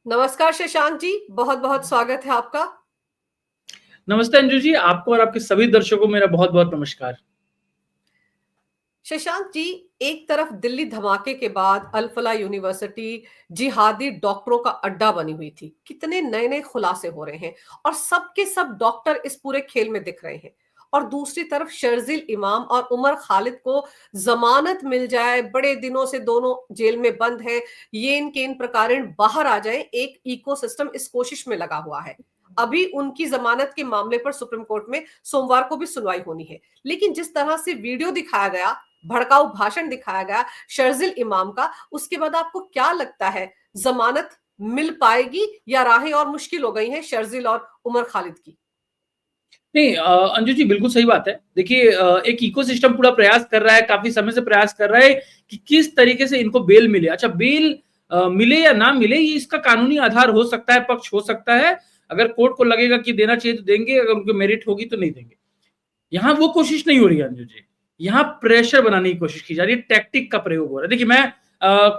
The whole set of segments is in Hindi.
नमस्कार शशांक जी, बहुत बहुत स्वागत है आपका। नमस्ते अंजू जी, आपको और आपके सभी दर्शकों को मेरा बहुत बहुत नमस्कार। शशांक जी, एक तरफ दिल्ली धमाके के बाद अल-फला यूनिवर्सिटी जिहादी डॉक्टरों का अड्डा बनी हुई थी। कितने नए नए खुलासे हो रहे हैं और सबके सब डॉक्टर इस पूरे खेल में दिख रहे हैं। और दूसरी तरफ शर्जील इमाम और उमर खालिद को जमानत मिल जाए, बड़े दिनों से दोनों जेल में बंद हैं, ये इन केन प्रकारेण बाहर आ जाए, एक इकोसिस्टम इस कोशिश में लगा हुआ है। अभी उनकी जमानत के मामले पर सुप्रीम कोर्ट में सोमवार को भी सुनवाई होनी है। लेकिन जिस तरह से वीडियो दिखाया गया, भड़काऊ भाषण दिखाया गया शर्जिल इमाम का, उसके बाद आपको क्या लगता है, जमानत मिल पाएगी या राहें और मुश्किल हो गई हैं शर्जिल और उमर खालिद की? नहीं अंजू जी बिल्कुल सही बात है। देखिए एक इकोसिस्टम पूरा प्रयास कर रहा है, काफी समय से प्रयास कर रहा है कि किस तरीके से इनको बेल मिले। अच्छा बेल मिले या ना मिले ये इसका कानूनी आधार हो सकता है, पक्ष हो सकता है। अगर कोर्ट को लगेगा कि देना चाहिए तो देंगे, अगर उनको मेरिट होगी तो नहीं देंगे। यहाँ वो कोशिश नहीं हो रही है अंजू जी, यहाँ प्रेशर बनाने की कोशिश की जा रही है, टैक्टिक का प्रयोग हो रहा है। देखिए मैं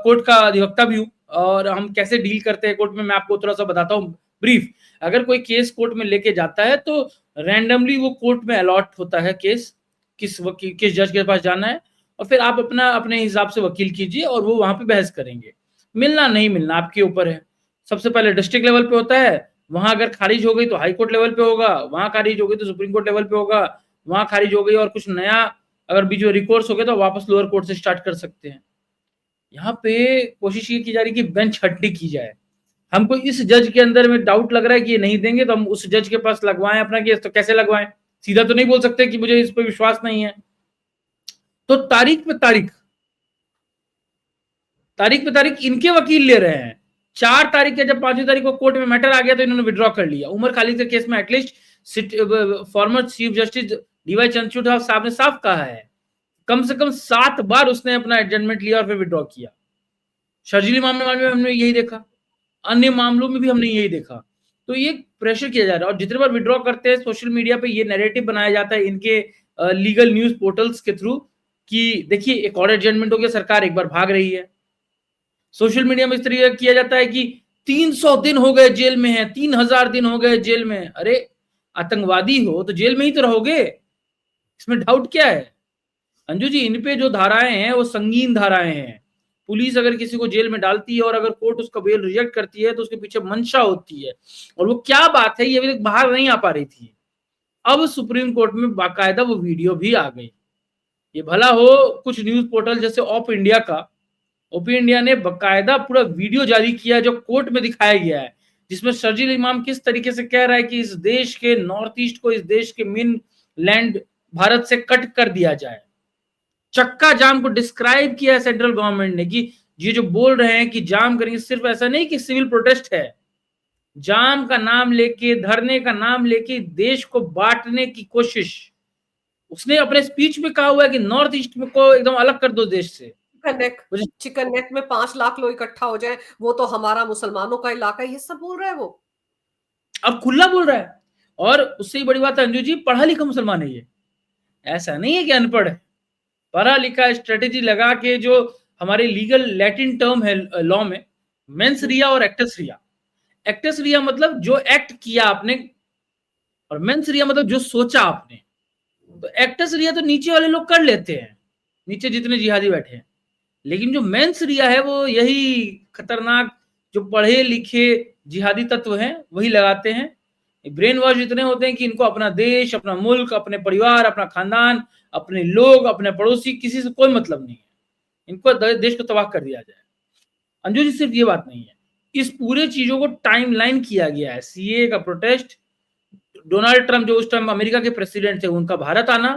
कोर्ट का अधिवक्ता भी हूँ और हम कैसे डील करते हैं कोर्ट में मैं आपको थोड़ा सा बताता हूँ ब्रीफ। अगर कोई केस कोर्ट में लेके जाता है तो रैंडमली वो कोर्ट में अलॉट होता है केस, किस वकील किस जज के पास जाना है, और फिर आप अपना अपने हिसाब से वकील कीजिए और वो वहां पे बहस करेंगे। मिलना नहीं मिलना आपके ऊपर है। सबसे पहले डिस्ट्रिक्ट लेवल पे होता है, वहां अगर खारिज हो गई तो हाई कोर्ट लेवल पे होगा, वहां खारिज हो गई तो सुप्रीम कोर्ट लेवल पे होगा, वहां खारिज हो गई और कुछ नया अगर बीच में रिकोर्स हो गया तो वापस लोअर कोर्ट से स्टार्ट कर सकते हैं। यहाँ पे कोशिश ये की जा रही है कि बेंच हड्डी की जाए। हमको इस जज के अंदर में डाउट लग रहा है कि ये नहीं देंगे तो हम उस जज के पास लगवाएं अपना केस। तो कैसे लगवाएं? सीधा तो नहीं बोल सकते कि मुझे इस पर विश्वास नहीं है। तो तारीख पे तारीख, तारीख पे तारीख इनके वकील ले रहे हैं। 4 तारीख या जब 5वीं तारीख को कोर्ट में मैटर आ गया तो इन्होंने विड्रॉ कर लिया। उमर खालिद के केस में at least former chief justice DY Chandrachud साहब ने साफ कहा है कम से कम 7 बार उसने अपना एडजमेंट लिया और फिर विड्रॉ किया। शर्जीली मामले में हमने यही देखा, अन्य मामलों में भी हमने यही देखा। तो ये प्रेशर किया जा रहा है और जितने बार विड्रॉ करते हैं सोशल मीडिया पे ये नैरेटिव बनाया जाता है इनके लीगल न्यूज पोर्टल्स के थ्रू कि देखिए एक और एडजमेंट हो गया, सरकार एक बार भाग रही है। सोशल मीडिया में इस तरीके किया जाता है कि 300 दिन हो गए जेल में है, 3000 दिन हो गए जेल में। अरे आतंकवादी हो तो जेल में ही तो रहोगे, इसमें डाउट क्या है? अंजू जी इन पे जो धाराएं हैं वो संगीन धाराएं हैं। पुलिस अगर किसी को जेल में डालती है और अगर कोर्ट उसका बेल रिजेक्ट करती है तो उसके पीछे मंशा होती है। और वो क्या बात है ये अभी तक बाहर नहीं आ पा रही थी। अब सुप्रीम कोर्ट में बाकायदा वो वीडियो भी आ गई। ये भला हो कुछ न्यूज पोर्टल जैसे ऑप इंडिया का, ओपी इंडिया ने बकायदा पूरा वीडियो जारी किया जो कोर्ट में दिखाया गया है, जिसमें शर्जील इमाम किस तरीके से कह रहा है कि इस देश के नॉर्थ ईस्ट को इस देश के मेन लैंड भारत से कट कर दिया जाए। चक्का जाम को डिस्क्राइब किया है सेंट्रल गवर्नमेंट ने कि ये जो बोल रहे हैं कि जाम करेंगे, सिर्फ ऐसा नहीं कि सिविल प्रोटेस्ट है, जाम का नाम लेके धरने का नाम लेके देश को बांटने की कोशिश। उसने अपने स्पीच में कहा हुआ है कि नॉर्थ ईस्ट में को एकदम अलग कर दो देश से। चिकन नेक में 5 लाख लोग इकट्ठा हो जाए, वो तो हमारा मुसलमानों का इलाका है, ये सब बोल रहा है वो। अब खुला बोल रहा है। और उससे ही बड़ी बात है अंजू जी, पढ़ा लिखा मुसलमान है ये, ऐसा नहीं है कि अनपढ़ है। पढ़ा लिखा स्ट्रेटेजी लगा के जो हमारे लीगल लैटिन टर्म है लॉ में, मेंस रिया और एक्टस रिया। एक्टस रिया मतलब जो एक्ट किया आपने, और मेंस रिया मतलब जो सोचा आपने। तो एक्टस रिया तो नीचे वाले लोग कर लेते हैं, नीचे जितने जिहादी बैठे हैं। लेकिन जो मेंस रिया है वो यही खतरनाक जो पढ़े लिखे जिहादी तत्व हैं वही लगाते हैं। ब्रेन वॉश इतने होते हैं कि इनको अपना देश, अपना मुल्क, अपने परिवार, अपना खानदान, अपने लोग, अपने पड़ोसी, किसी से कोई मतलब नहीं है। इनको देश को तबाह कर दिया जाए। अंजू जी सिर्फ ये बात नहीं है, इस पूरे चीजों को टाइमलाइन किया गया है। सीए का प्रोटेस्ट, डोनाल्ड ट्रंप जो उस टाइम अमेरिका के प्रेसिडेंट थे उनका भारत आना,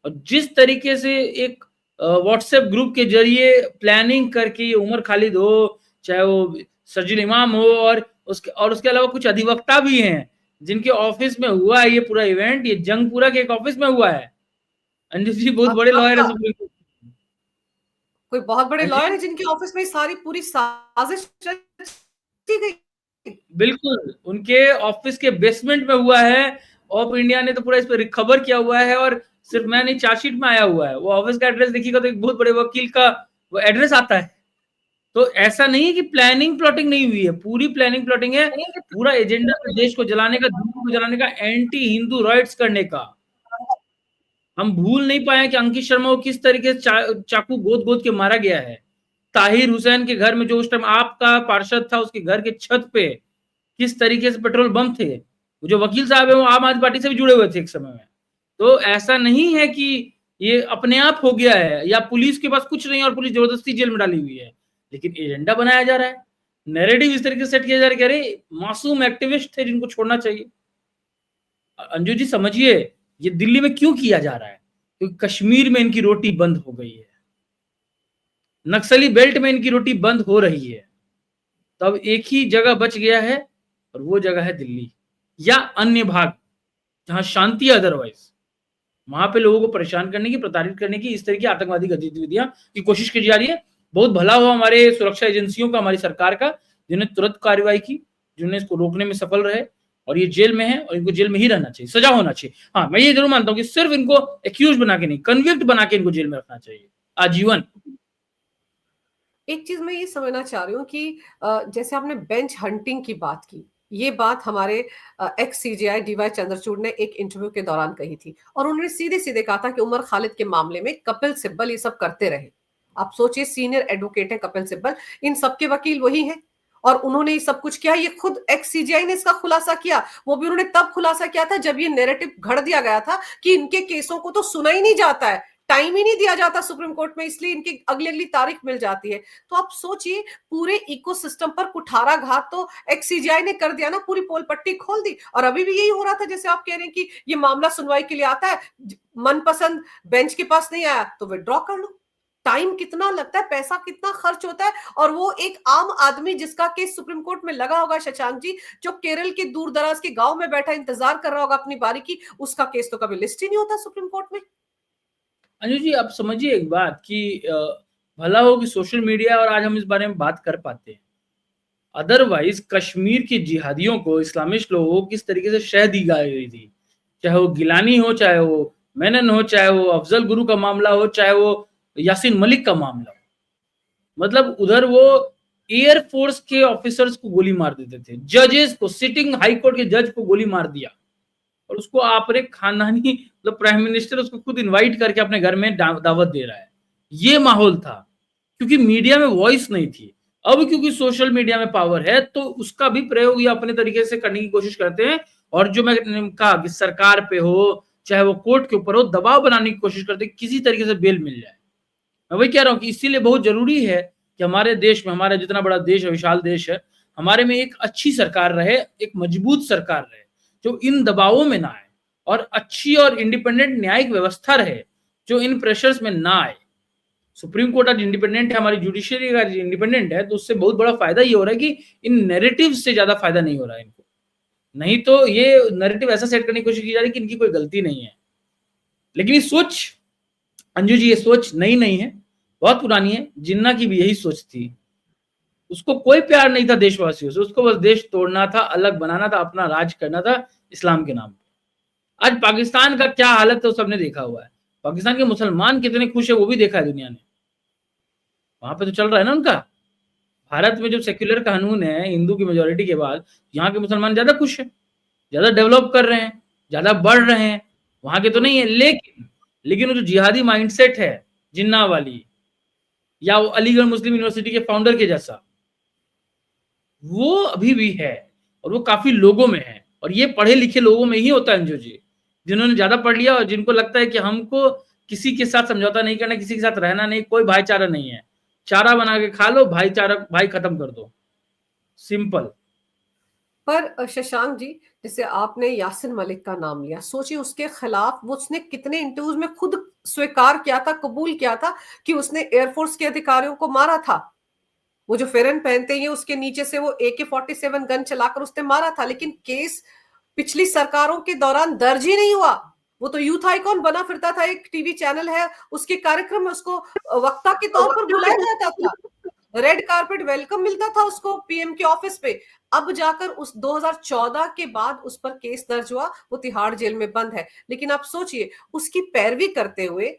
और जिस तरीके से एक व्हाट्सएप ग्रुप के जरिए प्लानिंग करके ये उमर खालिद हो, चाहे वो शर्जील इमाम हो, और उसके अलावा कुछ अधिवक्ता भी हैं जिनके ऑफिस में हुआ है ये पूरा इवेंट। ये जंगपुरा के एक ऑफिस में हुआ है। अंजू जी बहुत बड़े लॉयर है सुप्रीम कोर्ट। कोई बहुत बड़े हाँ लॉयर जी है जिनके ऑफिस में सारी पूरी साजिश रची गई। बिल्कुल, उनके ऑफिस के बेसमेंट में हुआ है। ऑफ इंडिया ने तो पूरा इस पर खबर किया हुआ है और सिर्फ मैं नहीं, चार्जशीट में आया हुआ है। वो ऑफिस का एड्रेस देखिएगा तो एक बहुत बड़े वकील का वो एड्रेस आता है। तो ऐसा नहीं है कि प्लानिंग प्लॉटिंग नहीं हुई है, पूरी प्लानिंग प्लॉटिंग है, पूरा एजेंडा है देश को जलाने का, धर्म को जलाने का, एंटी हिंदू राइट्स करने का। हम भूल नहीं पाए कि अंकित शर्मा को किस तरीके से चाकू गोद गोद के मारा गया है। ताहिर हुसैन के घर में, जो उस टाइम आपका पार्षद था, उसके घर के छत पे किस तरीके से पेट्रोल बम थे। जो वकील साहब है वो आम आदमी पार्टी से भी जुड़े हुए थे एक समय में। तो ऐसा नहीं है कि ये अपने आप हो गया है या पुलिस के पास कुछ नहीं और पुलिस जबरदस्ती जेल में डाली हुई है, लेकिन एजेंडा बनाया जा रहा है, नैरेटिव इस तरीके से सेट किया जा रहा है कि अरे मासूम एक्टिविस्ट थे जिनको छोड़ना चाहिए। अंजू जी समझिए, ये दिल्ली में क्यों किया जा रहा है? क्योंकि कश्मीर में इनकी रोटी बंद हो गई है, नक्सली बेल्ट में इनकी रोटी बंद हो रही है। तब एक ही जगह बच गया है और वो जगह है दिल्ली या अन्य भाग जहां शांति है। अदरवाइज वहां पे लोगों को परेशान करने की, प्रताड़ित करने की, इस तरह की आतंकवादी गतिविधियां की कोशिश की जा रही है। बहुत भला हुआ हमारे सुरक्षा एजेंसियों का, हमारी सरकार का, जिन्होंने तुरंत कार्रवाई की, जिन्होंने इसको रोकने में सफल रहे, और ये जेल में है और इनको जेल में ही रहना चाहिए, सजा होना चाहिए। हाँ, मैं ये जरूर मानता हूँ कि सिर्फ इनको एक्यूज बना के नहीं, कन्विक्ट बना के इनको जेल में रखना चाहिए आजीवन। एक चीज मैं ये समझना चाह रही हूँ कि जैसे आपने बेंच हंटिंग की बात की, ये बात हमारे एक्स सीजेआई डीवाई चंद्रचूड़ ने एक इंटरव्यू के दौरान कही थी, और उन्होंने सीधे सीधे कहा था कि उमर खालिद के मामले में कपिल सिब्बल ये सब करते रहे। आप सोचिए, सीनियर एडवोकेट है कपिल सिब्बल, इन सबके वकील वही हैं, और उन्होंने ये सब कुछ किया। ये खुद एक्स सीजेआई ने इसका खुलासा किया, वो भी उन्होंने तब खुलासा किया था जब ये नैरेटिव घड़ दिया गया था कि इनके केसों को तो सुना ही नहीं जाता है, टाइम ही नहीं दिया जाता सुप्रीम कोर्ट में, इसलिए इनकी अगली अगली तारीख मिल जाती है। तो आप सोचिए, पूरे इकोसिस्टम पर कुठाराघात तो एक्ससीजीआई ने कर दिया ना, पूरी पोल पट्टी खोल दी। और अभी भी यही हो रहा था, जैसे आप कह रहे हैं कि ये मामला सुनवाई के लिए आता है, मनपसंद बेंच के पास नहीं आया तो विड्रॉ कर लो। टाइम कितना लगता है, पैसा कितना खर्च होता है, और वो एक आम आदमी जिसका केस सुप्रीम कोर्ट में लगा होगा, शशांक जी, जो केरल के दूर दराज के गांव में बैठा इंतजार कर रहा होगा अपनी बारी की, उसका केस तो कभी लिस्ट ही नहीं होता सुप्रीम कोर्ट में। अंजू जी, आप समझिए एक बात कि भला हो कि सोशल मीडिया और आज हम इस बारे में बात कर पाते हैं। अदरवाइज कश्मीर के जिहादियों को, इस्लामिस्ट लोगों को किस तरीके से शह दी गई थी, चाहे वो गिलानी हो, चाहे वो मेनन हो, चाहे वो अफजल गुरु का मामला हो, चाहे वो यासीन मलिक का मामला हो। मतलब उधर वो एयरफोर्स के ऑफिसर्स को गोली मार देते थे, जजेस को, सिटिंग हाई कोर्ट के जज को गोली मार दिया, और उसको आपने खानदानी, मतलब प्राइम मिनिस्टर उसको खुद इनवाइट करके अपने घर में दावत दे रहा है। ये माहौल था, क्योंकि मीडिया में वॉइस नहीं थी। अब क्योंकि सोशल मीडिया में पावर है, तो उसका भी प्रयोग ये अपने तरीके से करने की कोशिश करते हैं, और जो मैं कहा कि सरकार पे हो, चाहे वो कोर्ट के ऊपर हो, दबाव बनाने की कोशिश करते हैं किसी तरीके से बेल मिल जाए। मैं वही कह रहा हूँ कि इसीलिए बहुत जरूरी है कि हमारे देश में, हमारा जितना बड़ा देश है, विशाल देश है, हमारे में एक अच्छी सरकार रहे, एक मजबूत सरकार रहे, जो इन दबावों में ना आए, और अच्छी और इंडिपेंडेंट न्यायिक व्यवस्था रहे जो इन प्रेशर्स में ना आए। सुप्रीम कोर्ट आज इंडिपेंडेंट है, हमारी जुडिशियरी का इंडिपेंडेंट है, तो उससे बहुत बड़ा फायदा ये हो रहा है कि इन नैरेटिव से ज्यादा फायदा नहीं हो रहा है इनको। नहीं तो ये नैरेटिव ऐसा सेट करने की कोशिश की जा रही है कि इनकी कोई गलती नहीं है। लेकिन ये सोच, अंजू जी, ये सोच नई नहीं है, बहुत पुरानी है। जिन्ना की भी यही सोच थी, उसको कोई प्यार नहीं था देशवासियों से, उसको बस देश तोड़ना था, अलग बनाना था, अपना राज करना था इस्लाम के नाम पे। आज पाकिस्तान का क्या हालत है वो सबने देखा हुआ है, पाकिस्तान के मुसलमान कितने खुश है वो भी देखा है दुनिया ने। वहां पे तो चल रहा है ना उनका। भारत में जो सेक्युलर कानून है, हिंदू की मेजोरिटी के बाद, यहाँ के मुसलमान ज्यादा खुश है, ज्यादा डेवलप कर रहे हैं, ज्यादा बढ़ रहे हैं, वहां के तो नहीं है। लेकिन वो जो जिहादी माइंडसेट है जिन्ना वाली, या वो अलीगढ़ मुस्लिम यूनिवर्सिटी के फाउंडर के जैसा, वो अभी भी है, और वो काफी लोगों में है, और ये पढ़े लिखे लोगों में ही होता है अंजू जी, जिन्होंने ज्यादा पढ़ लिया और जिनको लगता है कि हमको किसी के साथ समझौता नहीं करना, किसी के साथ रहना नहीं, कोई भाईचारा नहीं है, चारा बना के खा लो, भाईचारा भाई खत्म कर दो, सिंपल। पर शशांक जी, जैसे आपने यासिन मलिक का नाम लिया, सोचिए उसके खिलाफ वो, उसने कितने इंटरव्यूज में खुद स्वीकार किया था, कबूल किया था कि उसने एयरफोर्स के अधिकारियों को मारा था। वो जो फेरन पहनते हैं उसके नीचे से वो AK-47 गन चलाकर उसने मारा था, लेकिन केस पिछली सरकारों के दौरान दर्ज ही नहीं हुआ। वो तो यूथ आइकॉन बना फिरता था, एक टीवी चैनल है उसके कार्यक्रम में उसको वक्ता के तौर पर बुलाया जाता था, रेड कारपेट वेलकम मिलता था उसको पीएम के ऑफिस पे। अब जाकर उस 2014 के बाद उस पर केस दर्ज हुआ, वो तिहाड़ जेल में बंद है। लेकिन आप सोचिए, उसकी पैरवी करते हुए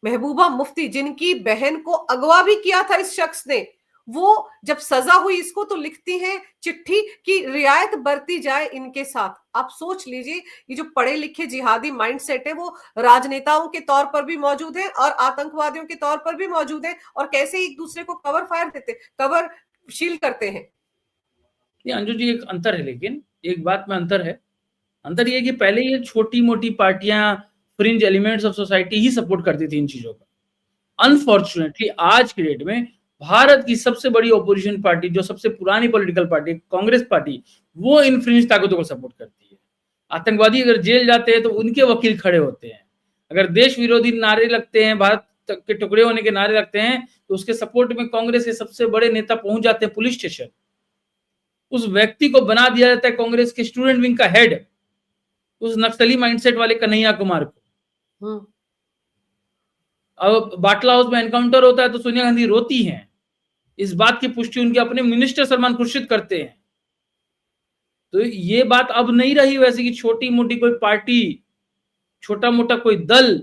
महबूबा मुफ्ती, जिनकी बहन को अगवा भी किया था इस शख्स ने, वो जब सजा हुई इसको तो लिखती हैं चिट्ठी कि रियायत बरती जाए इनके साथ। आप सोच लीजिए, ये जो पढ़े लिखे जिहादी माइंडसेट है वो राजनेताओं के तौर पर भी मौजूद है और आतंकवादियों के तौर पर भी मौजूद है, और कैसे एक दूसरे को कवर फायर देते, कवर शील करते हैं। ये अंजू जी एक अंतर है, लेकिन एक बात में अंतर है। अंतर ये है कि पहले ये छोटी-मोटी पार्टियां, fringe elements of society he support करती थी इन चीजों का। अनफॉर्चुनेटली आज के डेट में भारत की सबसे बड़ी ऑपोजिशन पार्टी, जो सबसे पुरानी पॉलिटिकल पार्टी कांग्रेस पार्टी, वो इन फ्रिंज ताकतों को सपोर्ट करती है। आतंकवादी अगर जेल जाते हैं तो उनके वकील खड़े होते हैं। अगर देश विरोधी नारे लगते हैं, भारत के टुकड़े होने के नारे लगते हैं, तो उसके सपोर्ट में कांग्रेस के सबसे बड़े नेता पहुंच जाते हैं पुलिस स्टेशन। उस व्यक्ति को बना दिया जाता है कांग्रेस के स्टूडेंट विंग का हेड, उस नक्सली माइंडसेट वाले कन्हैया कुमार को। अब बाटला हाउस में एनकाउंटर होता है तो सोनिया गांधी रोती हैं। इस बात की पुष्टि उनके अपने मिनिस्टर सलमान खुर्शीद करते हैं। तो ये बात अब नहीं रही वैसे कि छोटी मोटी कोई पार्टी, छोटा मोटा कोई दल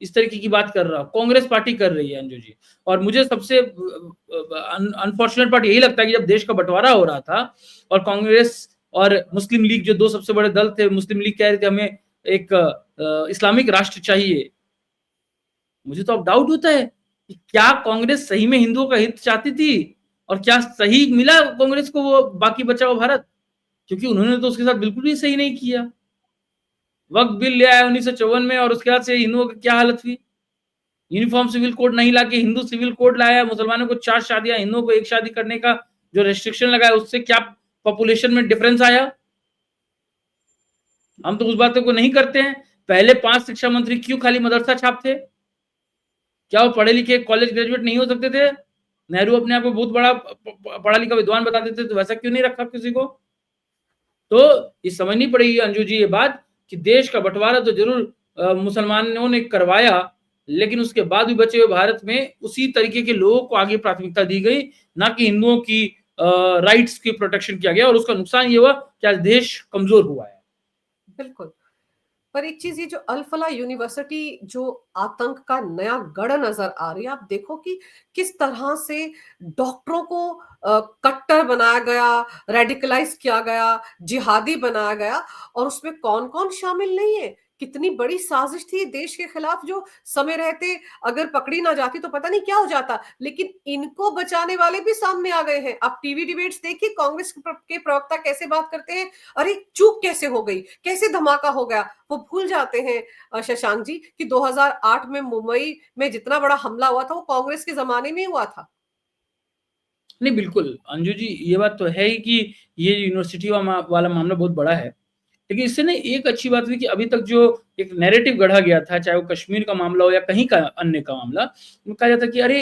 इस तरीके की बात कर रहा, कांग्रेस पार्टी कर रही है अंजू जी। और मुझे सबसे अनफॉर्चुनेट पार्ट यही लगता है कि जब देश का बंटवारा हो रहा था और कांग्रेस और मुस्लिम लीग, जो दो सबसे बड़े दल थे, मुस्लिम लीग कह रहे थे हमें एक इस्लामिक राष्ट्र चाहिए। मुझे तो अब डाउट होता है कि क्या कांग्रेस सही में हिंदुओं का हित चाहती थी, और क्या सही मिला कांग्रेस को वो बाकी बचा हुआ भारत? क्योंकि उन्होंने तो उसके साथ बिल्कुल भी सही नहीं किया। वक्त बिल ले आया 1954 में, और उसके बाद से हिंदुओं की क्या हालत हुई। यूनिफॉर्म सिविल कोड नहीं लाके हिंदू सिविल कोड लाया। मुसलमानों को 4 शादियां, हिंदुओं को 1 शादी करने का जो रेस्ट्रिक्शन लगाया, उससे क्या पॉपुलेशन में डिफरेंस आया? हम तो उस बातों को नहीं करते हैं। पहले 5 शिक्षा मंत्री क्यों खाली मदरसा छाप थे? क्या वो पढ़े लिखे कॉलेज ग्रेजुएट नहीं हो सकते थे? नेहरू अपने आप को बहुत बड़ा पढ़ा लिखा विद्वान बताते थे, तो वैसा क्यों नहीं रखा किसी को? तो ये समझनी पड़ेगी अंजू जी ये बात कि देश का बंटवारा तो जरूर मुसलमानों ने करवाया, लेकिन उसके बाद भी बचे हुए भारत में उसी तरीके के लोगों को आगे प्राथमिकता दी गई, ना कि हिंदुओं की राइट्स की प्रोटेक्शन किया गया। और उसका नुकसान ये हुआ कि आज देश कमजोर हुआ है। बिल्कुल। पर एक चीज, ये जो अल-फलाह यूनिवर्सिटी जो आतंक का नया गढ़ नजर आ रही है, आप देखो कि किस तरह से डॉक्टरों को कट्टर बनाया गया, रेडिकलाइज किया गया, जिहादी बनाया गया, और उसमें कौन कौन शामिल नहीं है। कितनी बड़ी साजिश थी देश के खिलाफ, जो समय रहते अगर पकड़ी ना जाती तो पता नहीं क्या हो जाता। लेकिन इनको बचाने वाले भी सामने आ गए हैं। आप टीवी डिबेट्स देखिए, कांग्रेस के प्रवक्ता कैसे बात करते हैं, अरे चूक कैसे हो गई, कैसे धमाका हो गया। वो भूल जाते हैं शशांक जी कि 2008 में मुंबई में जितना बड़ा हमला हुआ था वो कांग्रेस के जमाने में हुआ था। नहीं, बिल्कुल अंजू जी, ये बात तो है ही कि ये यूनिवर्सिटी वाला मामला बहुत बड़ा है। लेकिन इससे ना एक अच्छी बात हुई कि अभी तक जो एक नैरेटिव गढ़ा गया था, चाहे वो कश्मीर का मामला हो या कहीं का अन्य का मामला, कहा जाता कि अरे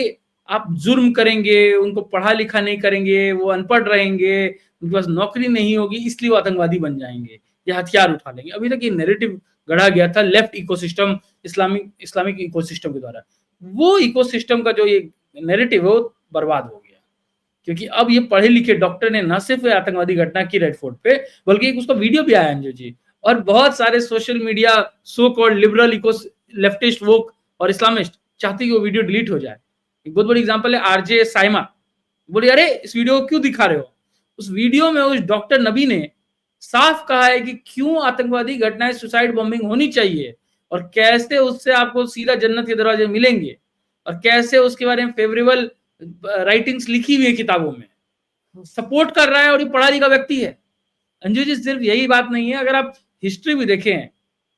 आप जुर्म करेंगे, उनको पढ़ा लिखा नहीं करेंगे, वो अनपढ़ रहेंगे, उनके पास नौकरी नहीं होगी, इसलिए वो आतंकवादी बन जाएंगे या हथियार उठा लेंगे। अभी तक ये नैरेटिव गढ़ा गया था लेफ्ट इकोसिस्टम, इस्लामिक इकोसिस्टम के द्वारा। वो इकोसिस्टम का जो ये नैरेटिव है वो बर्बाद हो गया, क्योंकि अब ये पढ़े लिखे डॉक्टर ने न सिर्फ आतंकवादी घटना की रेड फोर्ट पे, बल्कि एक उसका वीडियो भी आया अंजू जी। और बहुत सारे social media so called liberal eco leftist woke और इस्लामिस्ट चाहते कि वो वीडियो डिलीट हो जाए। एक बहुत बड़ी एग्जांपल है आरजे साइमा, बोली अरे इस वीडियो को क्यों दिखा रहे हो? उस वीडियो में उस डॉक्टर नबी ने साफ कहा है कि क्यों आतंकवादी घटनाएं, सुसाइड बॉम्बिंग होनी चाहिए, और कैसे उससे आपको सीधा जन्नत के दरवाजे मिलेंगे, और कैसे उसके बारे में फेवरेबल राइटिंग्स लिखी हुई है किताबों में, सपोर्ट कर रहा है, और ये पढ़ा लिखा व्यक्ति है। अंजू जी सिर्फ यही बात नहीं है, अगर आप हिस्ट्री भी देखें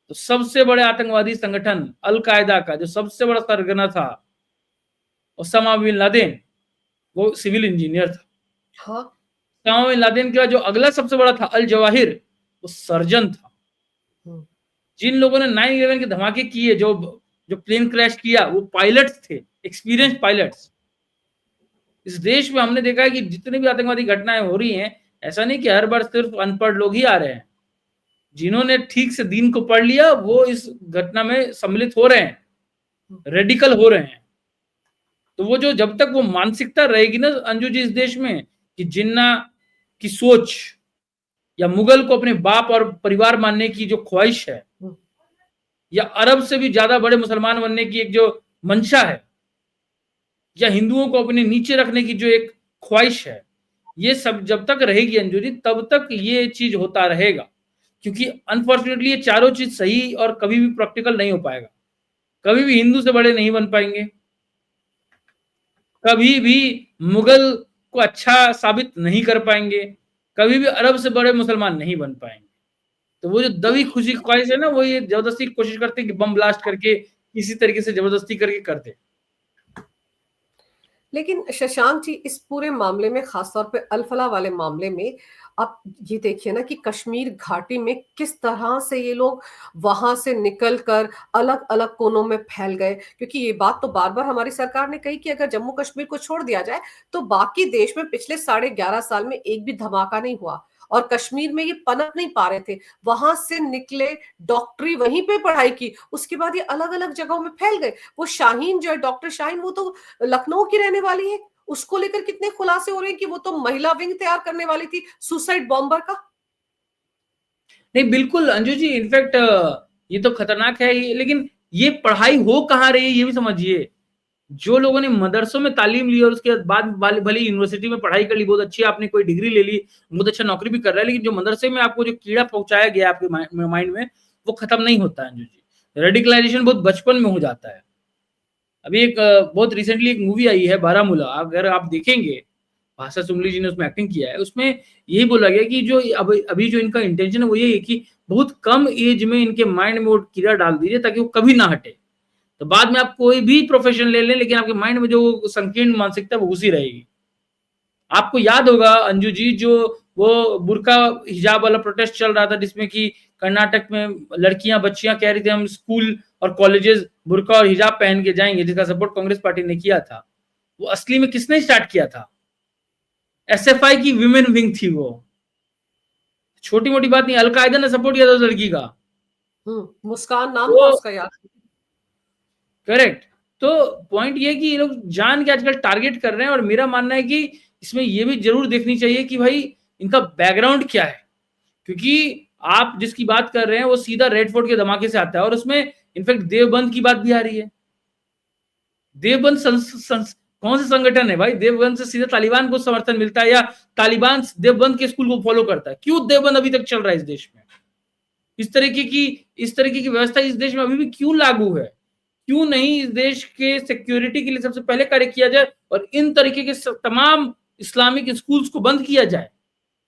तो सबसे बड़े आतंकवादी संगठन अल-कायदा का जो सबसे बड़ा सरगना था ओसामा बिन लादेन, वो सिविल इंजीनियर था। हाँ। ओसामा बिन लादेन के बाद जो अगला सबसे बड़ा था अल जवाहिर, वो सर्जन था। जिन लोगों ने 9/11 के धमाके किए, जो जो प्लेन क्रैश किया, वो पायलट्स थे, एक्सपीरियंस पायलट्स। इस देश में हमने देखा है कि जितनी भी आतंकवादी घटनाएं हो रही हैं, ऐसा नहीं कि हर बार सिर्फ अनपढ़ लोग ही आ रहे हैं। जिन्होंने ठीक से दीन को पढ़ लिया वो इस घटना में सम्मिलित हो रहे हैं, रेडिकल हो रहे हैं। तो वो जो जब तक वो मानसिकता रहेगी ना अंजू जी इस देश में कि जिन्ना की सोच या मुगल को अपने बाप और परिवार मानने की जो ख्वाहिश है, या अरब से भी ज्यादा बड़े मुसलमान बनने की एक जो मंशा है, या हिंदुओं को अपने नीचे रखने की जो एक ख्वाहिश है। ये सब जब तक रहेगी अंजू जी, तब तक ये चीज होता रहेगा, क्योंकि अनफॉर्चुनेटली ये चारों चीज सही और कभी भी प्रैक्टिकल नहीं हो पाएगा। कभी भी हिंदू से बड़े नहीं बन पाएंगे, कभी भी मुगल को अच्छा साबित नहीं कर पाएंगे, कभी भी अरब से बड़े मुसलमान नहीं बन पाएंगे। तो वो जो दबी खुशी ख्वाहिश है ना, वो ये जबरदस्ती कोशिश करते हैं कि बम ब्लास्ट करके किसी तरीके से जबरदस्ती करके कर दे। लेकिन शशांक जी, इस पूरे मामले में, खासतौर पे अल-फलाह वाले मामले में, आप ये देखिए ना कि कश्मीर घाटी में किस तरह से ये लोग वहां से निकलकर अलग अलग कोनों में फैल गए। क्योंकि ये बात तो बार बार हमारी सरकार ने कही कि अगर जम्मू कश्मीर को छोड़ दिया जाए तो बाकी देश में पिछले 11.5 साल में एक भी धमाका नहीं हुआ, और कश्मीर में ये पनप नहीं पा रहे थे। वहां से निकले, डॉक्टरी वहीं पे पढ़ाई की, उसके बाद ये अलग अलग जगहों में फैल गए। वो शाहीन जो है, डॉक्टर शाहीन, वो तो लखनऊ की रहने वाली है। उसको लेकर कितने खुलासे हो रहे हैं कि वो तो महिला विंग तैयार करने वाली थी सुसाइड बॉम्बर का। नहीं बिल्कुल अंजू जी, इनफैक्ट ये तो खतरनाक है ही, लेकिन ये पढ़ाई हो कहाँ रही है ये भी समझिए। जो लोगों ने मदरसों में तालीम ली और उसके बाद भले यूनिवर्सिटी में पढ़ाई कर ली, बहुत अच्छी आपने कोई डिग्री ले ली, बहुत अच्छा नौकरी भी कर रहा है, लेकिन जो मदरसे में आपको जो कीड़ा पहुंचाया गया आपके माइंड में, वो खत्म नहीं होता है अंजू जी। रेडिकलाइजेशन बहुत बचपन में हो जाता है। अभी एक बहुत रिसेंटली एक मूवी आई है बारामूला, अगर आप देखेंगे, भाषा सुमली जी ने उसमें एक्टिंग किया है, उसमें यही बोला गया कि जो अभी जो इनका इंटेंशन है वो ये है कि बहुत कम एज में इनके माइंड में वो कीड़ा डाल दीजिए ताकि वो कभी ना हटे। तो बाद में आप कोई भी प्रोफेशन ले लें, लेकिन आपके माइंड में जो संकीर्ण मानसिकता है वो घुसी रहेगी। आपको याद होगा अंजू जी, जो वो बुरका हिजाब वाला प्रोटेस्ट चल रहा था, जिसमें कि कर्नाटक में लड़कियां बच्चियां कह रही थी हम स्कूल और कॉलेजेस बुरका और हिजाब पहन के जाएंगे, जिसका सपोर्ट कांग्रेस पार्टी ने किया था। वो असली में किसने स्टार्ट किया था? एसएफआई की विमेन विंग थी वो। छोटी मोटी बात नहीं, अलकायदा ने सपोर्ट किया था उस लड़की का। मुस्कान नाम था तो उसका, याद। करेक्ट। तो पॉइंट ये कि ये लोग जान के आजकल टारगेट कर रहे हैं, और मेरा मानना है कि इसमें ये भी जरूर देखनी चाहिए कि भाई इनका बैकग्राउंड क्या है, क्योंकि आप जिसकी बात कर रहे हैं वो सीधा रेड फोर्ट के धमाके से आता है, और उसमें इनफैक्ट देवबंद की बात भी आ रही है। देवबंद कौन सा संगठन है भाई? देवबंद से सीधा तालिबान को समर्थन मिलता है, या तालिबान देवबंद के स्कूल को फॉलो करता है? क्यों देवबंद अभी तक चल रहा है इस देश में? इस तरीके की व्यवस्था इस देश में अभी भी क्यों लागू है? क्यों नहीं इस देश के सिक्योरिटी के लिए सबसे पहले कार्य किया जाए और इन तरीके के तमाम इस्लामिक स्कूल्स को बंद किया जाए,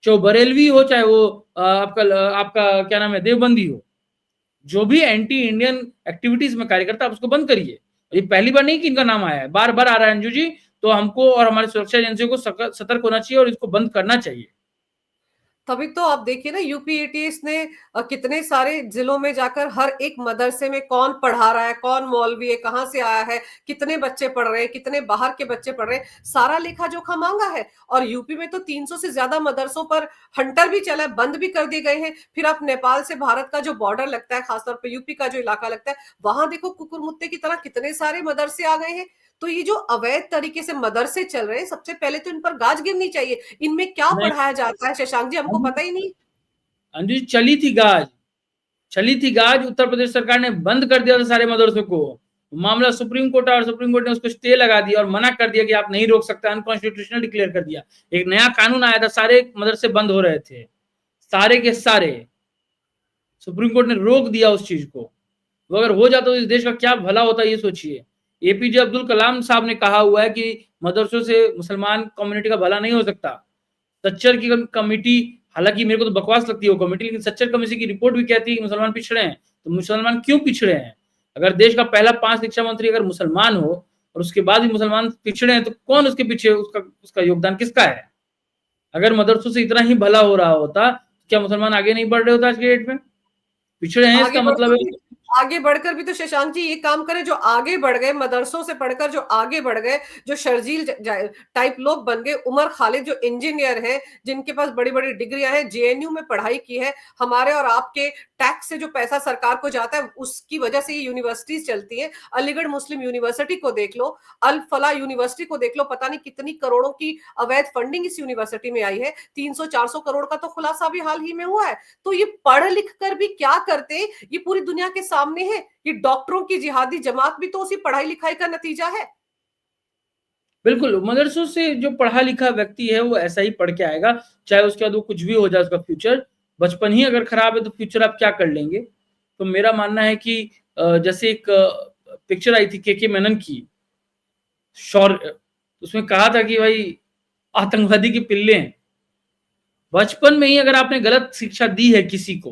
चाहे वो बरेलवी हो, चाहे वो आपका क्या नाम है, देवबंदी हो। जो भी एंटी इंडियन एक्टिविटीज में कार्य करता है उसको बंद करिए। ये पहली बार नहीं कि इनका नाम आया है, बार बार आ रहा है अंजू जी। तो हमको और हमारी सुरक्षा एजेंसियों को सतर्क होना चाहिए और इसको बंद करना चाहिए। तभी तो आप देखिए ना, यूपी एटीएस ने कितने सारे जिलों में जाकर हर एक मदरसे में कौन पढ़ा रहा है, कौन मौलवी है, कहाँ से आया है, कितने बच्चे पढ़ रहे हैं, कितने बाहर के बच्चे पढ़ रहे हैं, सारा लेखा जोखा मांगा है। और यूपी में तो 300 से ज्यादा मदरसों पर हंटर भी चला है, बंद भी कर दिए गए हैं। फिर आप नेपाल से भारत का जो बॉर्डर लगता है, खासतौर पर यूपी का जो इलाका लगता है, वहां देखो कुकुर मुत्ते की तरह कितने सारे मदरसे आ गए हैं। तो ये जो अवैध तरीके से मदरसे चल रहे हैं, सबसे पहले तो इन पर गाज गिरनी चाहिए। इनमें क्या नहीं पढ़ाया जाता है शशांक जी, हमको पता ही नहीं। अंजू जी, चली थी गाज, उत्तर प्रदेश सरकार ने बंद कर दिया था सारे मदरसों को। मामला सुप्रीम कोर्ट, और सुप्रीम कोर्ट ने उसको स्टे लगा दिया और मना कर दिया कि आप नहीं रोक सकते, अनकॉन्स्टिट्यूशनल डिक्लेयर कर दिया। एक नया कानून आया था, सारे मदरसे बंद हो रहे थे, सारे के सारे। सुप्रीम कोर्ट ने रोक दिया उस चीज को। वो अगर हो जाता तो इस देश का क्या भला होता, ये सोचिए। एपीजे अब्दुल कलाम साहब ने कहा हुआ है कि मदरसों से मुसलमान कम्युनिटी का भला नहीं हो सकता। सच्चर की कमेटी, हालांकि मेरे को तो बकवास लगती है वो कमेटी, लेकिन सच्चर कमेटी की रिपोर्ट भी कहती है कि मुसलमान पिछड़े हैं। तो मुसलमान क्यों पिछड़े हैं? अगर देश का पहला 5 शिक्षा मंत्री अगर मुसलमान हो और उसके बाद भी मुसलमान पिछड़े हैं, तो कौन उसके पीछे, उसका योगदान किसका है? अगर मदरसों से इतना ही भला हो रहा होता, क्या मुसलमान आगे नहीं बढ़ रहे होता आज के डेट में? पिछड़े हैं आगे इसका मतलब बढ़कर है। भी आगे बढ़कर भी तो शशांक जी ये काम करें, जो आगे बढ़ गए, मदरसों से पढ़कर जो आगे बढ़ गए, जो शर्जील टाइप लोग बन गए। उमर खालिद जो इंजीनियर हैं, जिनके पास बड़ी बड़ी डिग्रियां हैं, जेएनयू में पढ़ाई की है, हमारे और आपके टैक्स से जो पैसा सरकार को जाता है उसकी वजह से ये यूनिवर्सिटीज चलती है। अलीगढ़ मुस्लिम यूनिवर्सिटी को देख लो, अल फला यूनिवर्सिटी को देख लो, पता नहीं कितनी करोड़ों की अवैध फंडिंग इस यूनिवर्सिटी में आई है। 300-400 करोड़ का तो खुलासा भी हाल ही में हुआ है। तो ये पढ़ लिख कर भी क्या करते, ये पूरी दुनिया के सामने है। ये डॉक्टरों की जिहादी जमात भी तो उसी पढ़ाई लिखाई का नतीजा है। बिल्कुल, मदरसों से जो पढ़ा लिखा व्यक्ति है वो ऐसा ही पढ़ के आएगा, चाहे उसके बाद वो कुछ भी हो जाए उसका फ्यूचर। बचपन ही अगर खराब है तो फ्यूचर आप क्या कर लेंगे? तो मेरा मानना है कि जैसे एक पिक्चर आई थी के मेनन की, शौर्य, उसमें कहा था कि भाई आतंकवादी के पिल्ले हैं। बचपन में ही अगर आपने गलत शिक्षा दी है किसी को,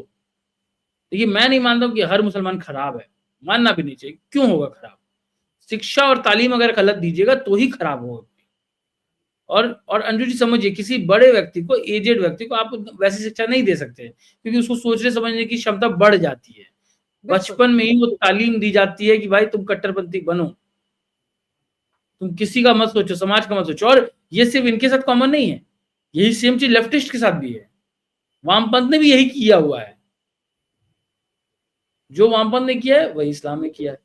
देखिए मैं नहीं मानता हूँ कि हर मुसलमान खराब है, मानना भी नहीं चाहिए, क्यों होगा खराब? शिक्षा और तालीम अगर गलत दीजिएगा तो ही खराब होगा। और अंजू जी समझिए, किसी बड़े व्यक्ति को, एजेड व्यक्ति को आप वैसी शिक्षा नहीं दे सकते, क्योंकि उसको सोचने समझने की क्षमता बढ़ जाती है। बिल्कुल। बचपन में ही वो तालीम दी जाती है कि भाई तुम कट्टरपंथी बनो, तुम किसी का मत सोचो, समाज का मत सोचो। और ये सिर्फ इनके साथ कॉमन नहीं है, यही सेम चीज लेफ्टिस्ट के साथ भी है। वामपंथ ने भी यही किया हुआ है, जो वामपंथ ने किया है वही इस्लाम ने किया है।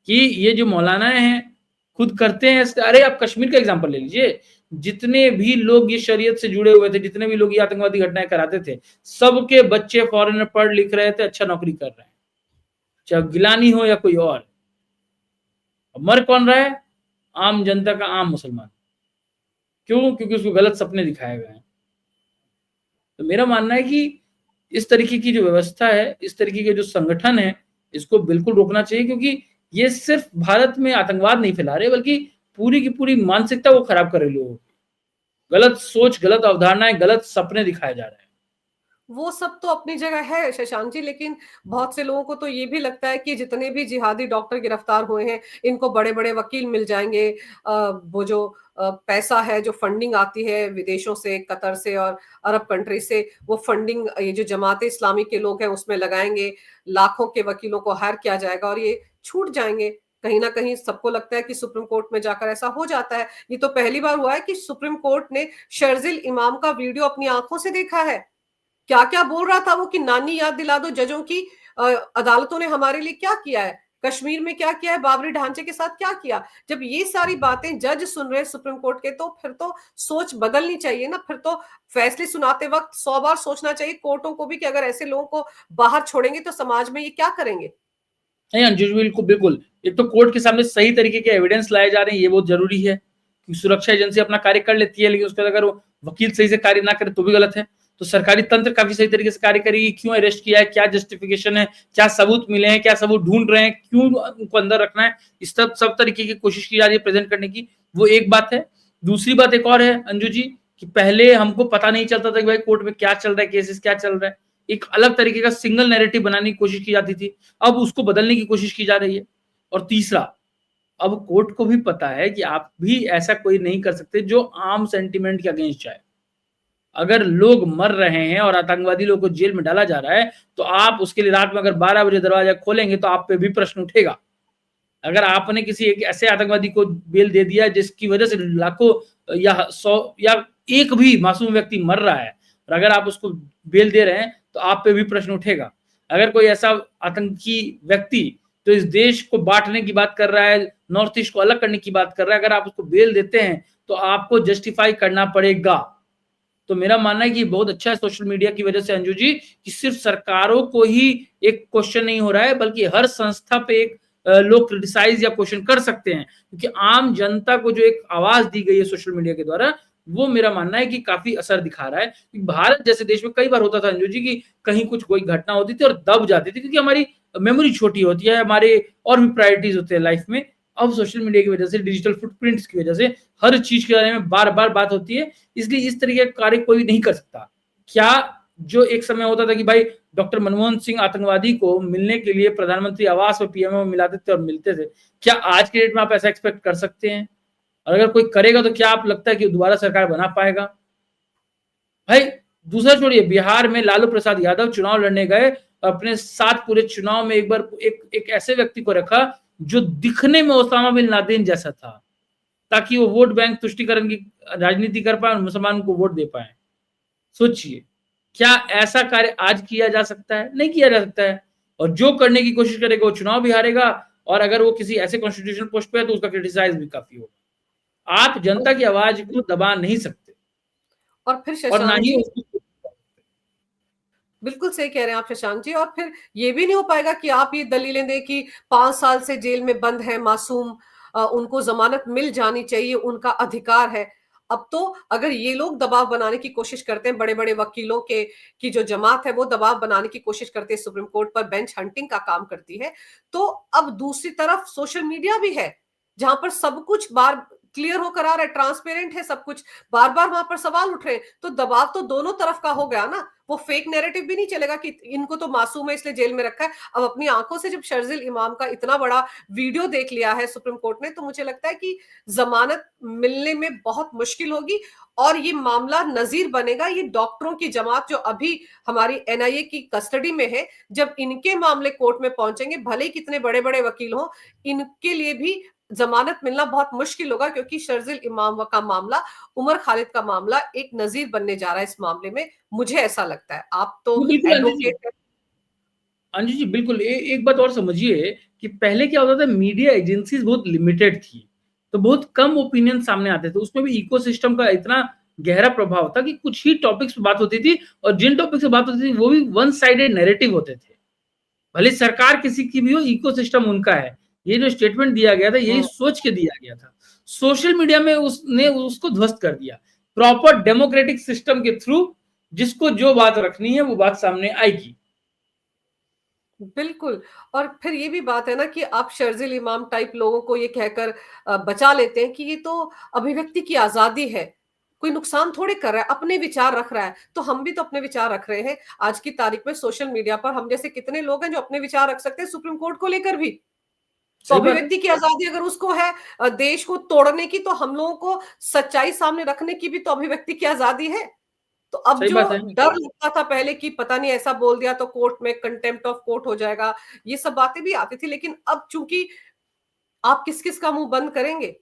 कि ये जो मौलाना हैं खुद करते हैं। अरे आप कश्मीर का एग्जांपल ले लीजिए, जितने भी लोग ये शरीयत से जुड़े हुए थे, जितने भी लोग ये आतंकवादी घटनाएं कराते थे, सबके बच्चे फॉरेन में पढ़ लिख रहे थे, अच्छा नौकरी कर रहे हैं, चाहे गिलानी हो या कोई और। मर कौन रहा है? आम जनता का आम मुसलमान। क्यों? क्योंकि उसको गलत सपने दिखाए गए हैं। तो मेरा मानना है कि इस तरीके की जो व्यवस्था है, इस तरीके के जो संगठन है, इसको बिल्कुल रोकना चाहिए, क्योंकि ये सिर्फ भारत में आतंकवाद नहीं फैला रहे, बल्कि पूरी की पूरी मानसिकता को खराब कर रहे लोगों की। गलत सोच, गलत अवधारणाएं, गलत सपने दिखाए जा रहे हैं। वो सब तो अपनी जगह है शशांक जी, लेकिन बहुत से लोगों को तो ये भी लगता है कि जितने भी जिहादी डॉक्टर गिरफ्तार हुए हैं, इनको बड़े बड़े वकील मिल जाएंगे। वो जो पैसा है, जो फंडिंग आती है विदेशों से, कतर से और अरब कंट्री से, वो फंडिंग ये जो जमाते इस्लामी के लोग हैं उसमें लगाएंगे, लाखों के वकीलों को हायर किया जाएगा और ये छूट जाएंगे। कहीं ना कहीं सबको लगता है कि सुप्रीम कोर्ट में जाकर ऐसा हो जाता है। ये तो पहली बार हुआ है कि सुप्रीम कोर्ट ने शर्जिल इमाम का वीडियो अपनी आंखों से देखा है। क्या क्या बोल रहा था वो कि नानी याद दिला दो जजों की, अदालतों ने हमारे लिए क्या किया है, कश्मीर में क्या किया है, बाबरी ढांचे के साथ क्या किया। जब ये सारी बातें जज सुन रहे हैं सुप्रीम कोर्ट के, तो फिर तो सोच बदलनी चाहिए ना। फिर तो फैसले सुनाते वक्त 100 बार सोचना चाहिए कोर्टों को भी कि अगर ऐसे लोगों को बाहर छोड़ेंगे तो समाज में ये क्या करेंगे। नहीं अंजुज, बिल्कुल बिल्कुल। एक तो कोर्ट के सामने सही तरीके के एविडेंस लाए जा रहे हैं, ये बहुत जरूरी है, कि सुरक्षा एजेंसी अपना कार्य कर लेती है, लेकिन उसके बाद अगर वो वकील सही से कार्य ना करे तो भी गलत है। तो सरकारी तंत्र काफी सही तरीके से कार्य करेगी, क्यों अरेस्ट किया है, क्या जस्टिफिकेशन है, क्या सबूत मिले हैं, क्या सबूत ढूंढ रहे हैं, क्यों उनको अंदर रखना है, इस सब तरीके की कोशिश की जा रही है प्रेजेंट करने की। वो एक बात है। दूसरी बात एक और है अंजू जी, कि पहले हमको पता नहीं चलता था कि भाई कोर्ट में क्या चल रहा है, केसेस क्या चल रहा है, एक अलग तरीके का सिंगल नैरेटिव बनाने की कोशिश की जाती थी, अब उसको बदलने की कोशिश की जा रही है। और तीसरा, अब कोर्ट को भी पता है कि आप भी ऐसा कोई नहीं कर सकते जो आम सेंटिमेंट के अगेंस्ट जाए। अगर लोग मर रहे हैं और आतंकवादी लोग को जेल में डाला जा रहा है, तो आप उसके लिए रात में अगर 12 बजे दरवाजा खोलेंगे तो आप पे भी प्रश्न उठेगा। अगर आपने किसी एक ऐसे आतंकवादी को बेल दे दिया जिसकी वजह से लाखों या 100 या एक भी मासूम व्यक्ति मर रहा है, और अगर आप उसको बेल दे रहे हैं तो आप पे भी प्रश्न उठेगा। अगर कोई ऐसा आतंकी व्यक्ति जो इस देश को बांटने की बात कर रहा है, नॉर्थ ईस्ट को अलग करने की बात कर रहा है, अगर आप उसको बेल देते हैं तो आपको जस्टिफाई करना पड़ेगा। तो मेरा मानना है कि बहुत अच्छा है सोशल मीडिया की वजह से अंजू जी, कि सिर्फ सरकारों को ही एक क्वेश्चन नहीं हो रहा है, बल्कि हर संस्था पे एक लोग क्रिटिसाइज या क्वेश्चन कर सकते हैं, क्योंकि आम जनता को जो एक आवाज दी गई है सोशल मीडिया के द्वारा, वो मेरा मानना है कि काफी असर दिखा रहा है। भारत जैसे देश में कई बार होता था अंजू जी की कहीं कुछ कोई घटना होती थी और दब जाती थी, क्योंकि हमारी मेमोरी छोटी होती है, हमारे और भी प्रायोरिटीज होते हैं लाइफ में। अब सोशल मीडिया की वजह से, डिजिटल फुटप्रिंट्स की वजह से हर चीज के बारे में बार बार बात होती है, इसलिए इस तरीके का कार्य कोई नहीं कर सकता। क्या जो एक समय होता था कि भाई डॉक्टर मनमोहन सिंह आतंकवादी को मिलने के लिए प्रधानमंत्री आवास में पीएमओ मिलाते थे और मिलते थे, क्या आज के डेट में आप ऐसा एक्सपेक्ट कर सकते हैं? और अगर कोई करेगा तो क्या आप लगता है कि दोबारा सरकार बना पाएगा? भाई दूसरा छोड़िए, बिहार में लालू प्रसाद यादव चुनाव लड़ने गए, अपने साथ पूरे चुनाव में एक बार एक ऐसे व्यक्ति को रखा जो दिखने में ओसामा बिन लादेन जैसा था, ताकि वो वोट बैंक तुष्टिकरण की राजनीति कर पाए और मुसलमान को वोट दे पाए। सोचिए, क्या ऐसा कार्य आज किया जा सकता है? नहीं किया जा सकता है। और जो करने की कोशिश करेगा वो चुनाव भी हारेगा, और अगर वो किसी ऐसे कॉन्स्टिट्यूशन पोस्ट पे है तो उसका क्रिटिसाइज भी काफी होगा। आप जनता की आवाज को दबा नहीं सकते, और फिर और ना शशांक ही जी, उसको। बिल्कुल सही कह रहे हैं आप शशांक जी। और फिर ये भी नहीं हो पाएगा कि आप ये दलीलें दें कि 5 साल से जेल में बंद है मासूम उनको जमानत मिल जानी चाहिए, उनका अधिकार है। अब तो अगर ये लोग दबाव बनाने की कोशिश करते हैं, बड़े बड़े वकीलों के की जो जमात है वो दबाव बनाने की कोशिश करती है सुप्रीम कोर्ट पर, बेंच हंटिंग का काम करती है, तो अब दूसरी तरफ सोशल मीडिया भी है जहां पर सब कुछ बार क्लियर होकर आ रहा है, ट्रांसपेरेंट है सब कुछ, बार बार वहां पर सवाल उठ रहे हैं, तो दबाव तो दोनों तरफ का हो गया ना। वो फेक नैरेटिव भी नहीं चलेगा कि इनको तो मासूम है इसलिए जेल में रखा है। अब अपनी आंखों से जब शर्जिल इमाम का इतना बड़ा वीडियो देख लिया है सुप्रीम कोर्ट ने, तो मुझे लगता है कि जमानत मिलने में बहुत मुश्किल होगी और ये मामला नजीर बनेगा। ये डॉक्टरों की जमात जो अभी हमारी एनआईए की कस्टडी में है, जब इनके मामले कोर्ट में पहुंचेंगे, भले ही कितने बड़े बड़े वकील हों, इनके लिए भी जमानत मिलना बहुत मुश्किल होगा, क्योंकि शर्जिल इमाम का मामला, उमर खालिद का मामला एक नजीर बनने जा रहा है इस मामले में। मुझे ऐसा लगता है। आप तो बिल्कुल अंजू जी, एडवोकेट हैं। अंजू जी बिल्कुल। एक बात और समझिए कि पहले क्या होता था, मीडिया एजेंसीज बहुत लिमिटेड थी, तो बहुत कम ओपिनियन सामने आते थे, उसमें भी इकोसिस्टम का इतना गहरा प्रभाव था कि कुछ ही टॉपिक्स पे बात होती थी, और जिन टॉपिक से बात होती थी वो भी वन साइडेड नैरेटिव होते थे। भले सरकार किसी की भी हो, इकोसिस्टम उनका है। ये जो स्टेटमेंट दिया गया था यही सोच के दिया गया था। सोशल मीडिया में उसने उसको ध्वस्त कर दिया। प्रॉपर डेमोक्रेटिक सिस्टम के थ्रू जिसको जो बात रखनी है वो बात सामने आएगी। बिल्कुल। और फिर ये भी बात है ना कि आप शर्जिल इमाम टाइप लोगों को ये कहकर बचा लेते हैं कि ये तो अभिव्यक्ति की आजादी है, कोई नुकसान थोड़ी कर रहा है, अपने विचार रख रहा है। तो हम भी तो अपने विचार रख रहे हैं आज की तारीख में सोशल मीडिया पर। हम जैसे कितने लोग हैं जो अपने विचार रख सकते हैं सुप्रीम कोर्ट को लेकर भी। तो सही बात है। अभिव्यक्ति की आजादी अगर उसको है देश को तोड़ने की, तो हम लोगों को सच्चाई सामने रखने की भी तो अभिव्यक्ति की आजादी है। तो अब सही जो बात है। डर लगता था पहले कि पता नहीं ऐसा बोल दिया तो कोर्ट में कंटेम्प्ट ऑफ कोर्ट हो जाएगा, ये सब बातें भी आती थी। लेकिन अब चूंकि आप किस किस का मुंह बंद करेंगे,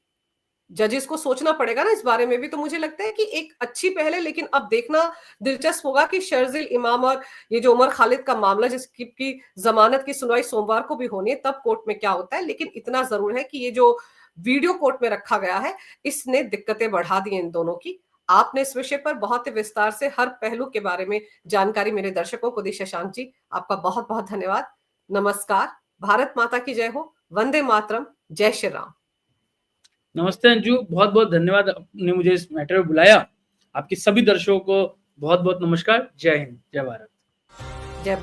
जजेस को सोचना पड़ेगा ना इस बारे में भी। तो मुझे लगता है कि एक अच्छी पहल है, लेकिन अब देखना दिलचस्प होगा कि शर्जिल इमाम और ये जो उमर खालिद का मामला जिसकी की जमानत की सुनवाई सोमवार को भी होनी है, तब कोर्ट में क्या होता है। लेकिन इतना जरूर है कि ये जो वीडियो कोर्ट में रखा गया है, इसने दिक्कतें बढ़ा दी इन दोनों की। आपने इस विषय पर बहुत ही विस्तार से हर पहलू के बारे में जानकारी मेरे दर्शकों को दी। शशांक जी, आपका बहुत बहुत धन्यवाद। नमस्कार। भारत माता की जय हो। वंदे मातरम। जय श्री राम। नमस्ते अंजू, बहुत बहुत धन्यवाद आपने मुझे इस मैटर में बुलाया। आपके सभी दर्शकों को बहुत बहुत नमस्कार। जय हिंद, जय भारत। जय